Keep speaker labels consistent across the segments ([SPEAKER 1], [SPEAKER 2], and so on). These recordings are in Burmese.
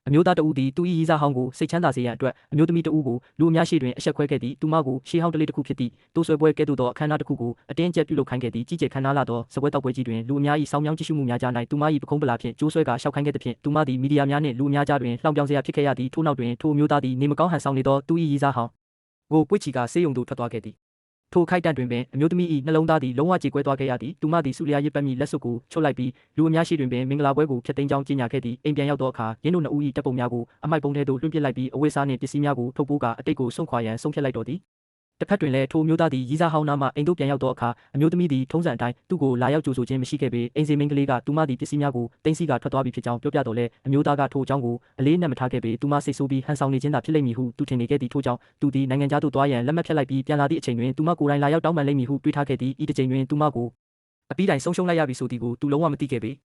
[SPEAKER 1] အမျိုးသားတဦးသည်သူ၏ရီးစားဟောင်းကိုစိတ်ချမ်းသာစေရန်အတွက်အမျိုးသမီးတဦးကိုလူအများရှိတွင်အဆက်ခွဲခဲ့သည်သူမကိုရှေးဟောင်းတလေးတစ်ခုဖြစ်သည့်တိုးဆွဲပွဲကဲ့သို့သောအခမ်းအနားတစ်ခုကိုအတင်းအကျပ်ပြုလုပ်ခိုင်းခဲ့သည်ကြီးကျယ်ခမ်းနားလာသောစပွဲတောက်ပွဲကြီးတွင်လူအများ၏စောင်းမြောင်းကြည့်ရှုမှုများကြား၌သူမ၏ပခုံးပလာဖြင့်ကျိုးဆွဲကာရှောက်ခိုင်းခဲ့သဖြင့်သူမသည်မီဒီယာများနှင့်လူအများကြားတွင်လှောင်ပြောင်စရာဖြစ်ခဲ့ရသည်ထို့နောက်တွင်ထိုအမျိုးသားသည်နေမကောင်းဟန်ဆောင်နေသောသူ၏ရီးစားဟောင်းကိုပွေ့ချီကဆေးရုံသို့ထွက်သွားခဲ့သည်ထိုခိုက်တန့်တွင်ပင်အမျိုးသမီး၏နှလုံးသားသည်လုံးဝကြေကွဲသွားခဲ့ရသည်သူမသည်ဆူလျာရစ်ပတ်မိလက်စွပ်ကိုချုပ်လိုက်ပြီးလူအများရှိတွင်ပင်မင်္ဂလာပွဲကိုဖျက်သိမ်းကြောင်းကြေညာခဲ့သည်အိမ်ပြန်ရောက်သောအခါရင်းတို့နှစ်ဦး၏တပ်ပုံများကိုအမိုက်ပုံထဲသို့လွှင့်ပစ်လိုက်ပြီးအဝတ်အစားနှင့်ပစ္စည်းများကိုထုတ်ပိုးကာအတိတ်ကိုစွန့်ခွာရန်ဆုံးဖြတ်လိုက်တော်သည်တစ်ဖက်တွင်လည်းထိုမျိုးသားသည်ရီးစားဟောင်းနားမှအိမ်သို့ပြန်ရောက်သောအခါအမျိုးသမီးသည်ထုံးစံအတိုင်းသူ့ကိုလာရောက်ကြိုဆိုခြင်းမရှိခဲ့ပေအိမ်စီမင်းကလေးကသူမသည်ပစ္စည်းများကိုတင်းစီကထွက်သွားပြီဖြစ်ကြောင်းပြောပြတော်လဲအမျိုးသားကထိုအကြောင်းကိုအလေးနက်မထားခဲ့ပေသူမစိတ်ဆိုးပြီးဟန်ဆောင်နေခြင်းသာဖြစ်လိမ့်မည်ဟုသူထင်နေခဲ့သည်ထို့ကြောင့်သူသည်နိုင်ငံခြားသို့သွားရန်လက်မှတ်ဖြတ်လိုက်ပြီးပြန်လာသည့်အချိန်တွင်သူမကိုယ်တိုင်လာရောက်တောင်းပန်လိမ့်မည်ဟုတွေးထားခဲ့သည်ဤတစ်ချိန်တွင်သူမကိုအပြီးတိုင်ဆုံးရှုံးလိုက်ရပြီဆိုသည်ကိုသူလုံးဝမသိခဲ့ပေ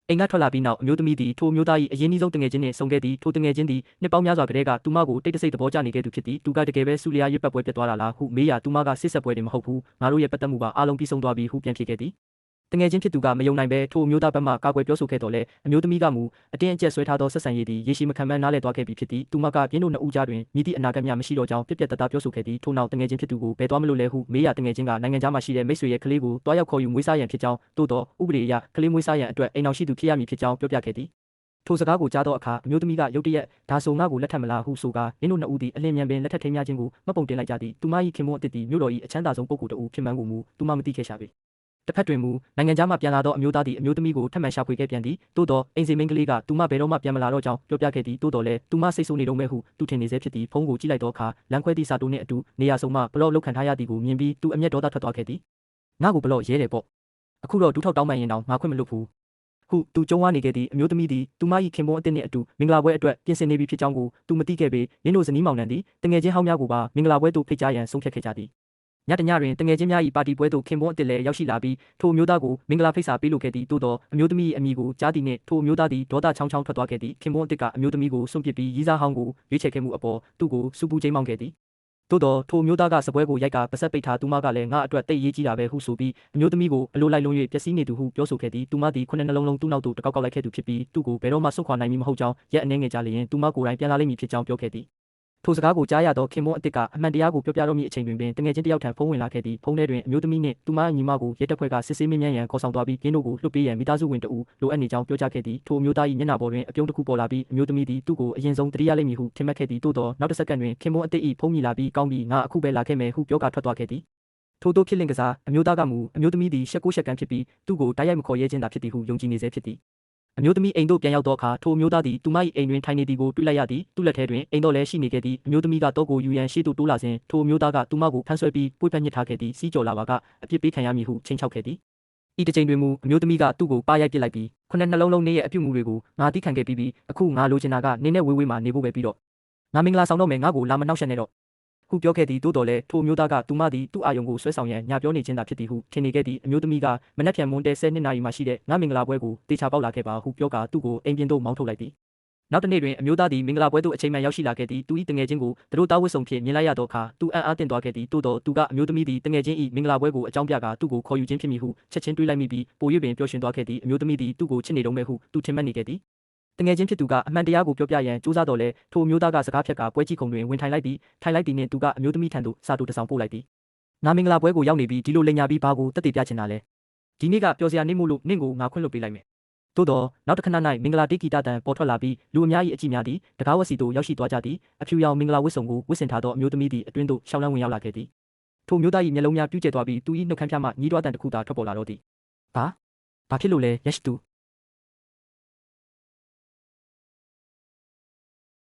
[SPEAKER 1] အိမ်ကထွက်လာပြီးနောက်အမျိုးသမီးသည်ထိုမျိုးသား၏အရင်းနှီးဆုံးတငယ်ချင်းနှင့်ဆုံခဲ့သည်ထိုတငယ်ချင်းသည်နှစ်ပေါင်းများစွာကတည်းကသူမကိုတိတ်တဆိတ်သဘောကျနေခဲ့သူဖြစ်သည်သူကတကယ်ပဲဆူလျာရစ်ပတ်ပွဲပြတ်သွားတာလားဟုမေးရာသူမကစစ်ဆက်ပွဲတွေမဟုတ်ဘူးငါတို့ရဲ့ပတ်သက်မှုပါအားလုံးပြီးဆုံးသွားပြီဟုပြန်ဖြေခဲ့သည်တငယ်ချင်းဖြစ်သူကမယုံနိုင်ပဲထိုအမျိုးသားဘက်မှကာကွယ်ပြောဆိုခဲ့တော်လဲအမျိုးသမီးကမူအတင်းအကျပ်ဆွဲထားသောဆက်ဆံရေးသည်ရေရှည်မခံမှန်းနားလည်သွားခဲ့ပြီဖြစ်သည်သူမကပြင်းတို့နှစ်ဦးကြားတွင်မြည်သည့်အနာဂတ်များမရှိတော့ကြောင်းပြက်ပြက်တသားပြောဆိုခဲ့သည်ထို့နောက်တငယ်ချင်းဖြစ်သူကိုဘယ်သွားမလို့လဲဟုမေးရာတငယ်ချင်းကနိုင်ငံခြားမှာရှိတဲ့မိတ်ဆွေရဲ့ကလေးကိုတွားရောက်ခေါ်ယူမွေးစားရန်ဖြစ်ကြောင်းသို့တော့ဥပဒေအရကလေးမွေးစားရန်အတွက်အိမ်အောင်ရှိသူဖြစ်ရမည်ဖြစ်ကြောင်းပြောပြခဲ့သည်ထိုစကားကိုကြားသောအခါအမျိုးသမီးကရုတ်တရက်ဒါဆိုငါ့ကိုလက်ထပ်မလားဟုဆိုကာရင်းတို့နှစ်ဦးသည်အလင်းမြန်ပင်လက်ထပ်ထိမ်းများခြင်းကိုမှတ်ပုံတင်လိုက်ကြသည်သူမ၏ခင်မွန်းအစ်စ်သည်မြို့တော်၏အချမ်းသာဆုံးပုဂ္ဂိုလ်တဦးဖြစ်မှန်းကိုမူသူမမသိခဲ့ရှာပေတစ်ဖက်တွင်မူနိုင်ငံခြားမှပြန်လာသောအမျိုးသားသည်အမျိုးသမီးကိုထပ်မံရှာဖွေခဲ့ပြန်သည်သို့တော့အိမ်စီမင်းကလေးကသူမဘယ်တော့မှပြန်မလာတော့ကြောင်းပြောပြခဲ့သည်သို့တော်လည်းသူမစိတ်ဆိုးနေတော့မဲ့ဟုသူထင်နေစေဖြစ်သည်ဖုန်းကိုကြည့်လိုက်သောအခါလမ်းခွဲသည့်စာတိုးနှင့်အတူနေရာဆုံးမှဘလော့လောက်ခံထားရသည်ကိုမြင်ပြီးသူအမျက်ဒေါသထွက်သွားခဲ့သည်ငါ့ကိုဘလော့ရဲတယ်ပေါ့အခုတော့ဒူးထောက်တောင်းပန်ရင်တောင်ငါခွင့်မလွတ်ဘူးဟုသူကြုံဝါနေခဲ့သည့်အမျိုးသမီးသည်သူမ၏ခင်ပွန်းအစ်စ်နှင့်အတူမင်္ဂလာပွဲအတွက်ပြင်ဆင်နေပြီဖြစ်ကြောင်းကိုသူမသိခဲ့ပေရင်းတို့ဇနီးမောင်နှံသည်တငယ်ချင်းဟောင်းများကိုပါမင်္ဂလာပွဲသို့ဖိတ်ကြားရန်ဆုံးဖြတ်ခဲ့ကြသည်ညတညတွင်တငယ်ချင်းများ၏ပါတီပွဲသို့ခင်ပွန်းအစ်စ်လည်းရောက်ရှိလာပြီးထိုအမျိုးသားကိုမင်္ဂလာဖိတ်စာပေးလိုခဲ့သည်သို့သောအမျိုးသမီး၏အမိကိုကြားသည်နှင့်ထိုအမျိုးသားသည်ဒေါသချောင်းချောင်းထွက်သွားခဲ့သည်ခင်ပွန်းအစ်စ်ကအမျိုးသမီးကိုစွန့်ပစ်ပြီးရီးစားဟောင်းကိုရွေးချယ်ခဲ့မှုအပေါ်သူ့ကိုစူပူချိန်မောင်းခဲ့သည်သို့တော့ထိုအမျိုးသားကစပွဲကိုရိုက်ကပါဆက်ပိတ်ထားသူမကလည်းငါအတွက်တိတ်ရေးကြီးတာပဲဟုဆိုပြီးအမျိုးသမီးကိုအလိုလိုက်လုံး၍ပျက်စီးနေသူဟုပြောဆိုခဲ့သည်သူမသည်ခုနှစ်နှလုံးလုံးသူ့နောက်သို့တကောက်ကောက်လိုက်ခဲ့သူဖြစ်ပြီးသူ့ကိုဘယ်တော့မှစွန့်ခွာနိုင်မည်မဟုတ်ကြောင်းရက်အနှဲငယ်ကြာလျင်သူမကိုယ်တိုင်ပြန်လာလိမ့်မည်ဖြစ်ကြောင်းပြောခဲ့သည်ထိုစကားကိုကြားရသောခင်ပွန်းအစ်စ်ကအမှန်တရားကိုပြောပြတော့မည့်အချိန်တွင်ပင်တငယ်ချင်းတယောက်ထံဖုန်းဝင်လာခဲ့သည်ဖုန်းထဲတွင်အမျိုးသမီးနှင့်သူမ၏ညီမကိုရဲတပ်ဖွဲ့ကစစ်ဆေးမေးမြန်းရန်ခေါ်ဆောင်သွားပြီးရင်းတို့ကိုလွှတ်ပေးရန်မိသားစုဝင်တဦးလိုအပ်နေကြောင်းပြောကြားခဲ့သည်ထိုအမျိုးသား၏မျက်နှာပေါ်တွင်အပြုံးတစ်ခုပေါ်လာပြီးအမျိုးသမီးသည်သူ့ကိုအရင်ဆုံးတတိယလိမ့်မည်ဟုထင်မှတ်ခဲ့သည်သို့သောနောက်တစ်စက္ကန့်တွင်ခင်ပွန်းအစ်စ်၏ဖုန်းမြည်လာပြီးကောင်းပြီငါအခုပဲလာခဲ့မယ်ဟုပြောကာထွက်သွားခဲ့သည်ထို့သောဖြစ်လင့်ကစားအမျိုးသားကမူအမျိုးသမီးသည်ရှက်ကိုရှက်ကန်ဖြစ်ပြီးသူ့ကိုတိုက်ရိုက်မခေါ်ရဲခြင်းသာဖြစ်သည်ဟုယုံကြည်နေစေဖြစ်သည်အမျိုးသမီးအိမ်သို့ပြန်ရောက်သောအခါထိုအမျိုးသားသည်သူမ၏အိမ်တွင်ထိုင်နေသည်ကိုတွေ့လိုက်ရသည်သူ့လက်ထဲတွင်အိမ်တော်လည်းရှိနေခဲ့သည်အမျိုးသမီးကတော့ကိုယူရန်ရှေ့သို့တိုးလာစဉ်ထိုအမျိုးသားကသူမကိုဖမ်းဆွဲပြီးပွေ့ဖက်ညစ်ထားခဲ့သည်စီးကြော်လာပါကအပြစ်ပေးခံရမည်ဟုချိန်ချောက်ခဲ့သည်ဤတစ်ချိန်တွင်မူအမျိုးသမီးကသူ့ကိုပါရိုက်ပစ်လိုက်ပြီးခုနှစ်နှလုံးလုံးနေရဲ့အပြုတ်မှုတွေကိုငါသိခံခဲ့ပြီးအခုငါလိုချင်တာကနင်းနဲ့ဝေးဝေးမှနေဖို့ပဲပြီးတော့ငါမင်္ဂလာဆောင်တော့မယ်ငါ့ကိုလာမနှောက်ယှက်နဲ့တော့ဟုပြောခဲ့သည်သို့တော်လည်းထိုအမျိုးသားကသူမသည်သူ့အာယုံကိုဆွဲဆောင်ရန်ညပြောနေခြင်းသာဖြစ်သည်ဟုထင်နေခဲ့သည်အမျိုးသမီးကမနက်ဖြန်မွန်းတဲ10နှစ်နာရီမှရှိတဲ့ငါမင်္ဂလာပွဲကိုတေချာပေါက်လာခဲ့ပါဟုပြောကာသူ့ကိုအိမ်ပြင်သို့မောင်းထုတ်လိုက်သည်နောက်တစ်နေ့တွင်အမျိုးသားသည်မင်္ဂလာပွဲသို့အချိန်မှန်ရောက်ရှိလာခဲ့သည်သူ၏တငယ်ချင်းကိုသူတို့တားဝတ်ဆောင်ဖြင့်မြင်လိုက်ရသောအခါသူအံ့အားသင့်သွားခဲ့သည်သို့တော်သူကအမျိုးသမီးသည်တငယ်ချင်း၏မင်္ဂလာပွဲကိုအကြောင်းပြကာသူ့ကိုခေါ်ယူခြင်းဖြစ်မည်ဟုချက်ချင်းတွေးလိုက်မိပြီးပို၍ပင်ပျော်ရွှင်သွားခဲ့သည်အမျိုးသမီးသည်သူ့ကိုချစ်နေတုံးပဲဟုသူထင်မှတ်နေခဲ့သည်တငယ်ချင်းဖြစ်သူကအမှန်တရားကိုပြောပြရန်ကြိုးစားတော်လဲထိုအမျိုးသားကစကားဖြတ်ကာပွဲကြီးခုံတွင်ဝင်ထိုင်လိုက်သည်နှင့်သူကအမျိုးသမီးထံသို့စာတူတစ်စောင်ပို့လိုက်သည်ငါမင်္ဂလာပွဲကိုရောက်နေပြီးဒီလိုလိမ်ညာပြီးဘာကိုတက်တည်ပြချင်တာလဲဒီနေ့ကပျော်စရာနေ့မို့လို့နင့်ကိုငါခွင့်လွှတ်ပေးလိုက်မယ်သို့တော့နောက်တစ်ခဏ၌မင်္ဂလာတေးဂီတတန်ပေါ်ထွက်လာပြီးလူအများ၏အကြည့်များသည်တကားဝက်စီသို့ရောက်ရှိသွားကြသည်အဖြူရောင်မင်္ဂလာဝတ်စုံကိုဝတ်ဆင်ထားသောအမျိုးသမီးသည်အတွင်းသို့ရှောင်းလန်းဝင်ရောက်လာခဲ့သည်ထိုမျိုးသား၏မျက်လုံးများပြူးကျသွားပြီးသူ၏နှုတ်ခမ်းဖျားမှညှိတွားတန်တစ်ခုသာထွက်ပေါ်လာတော့သည်ဘာဖြစ်လို့လဲယက်ရှ်တူ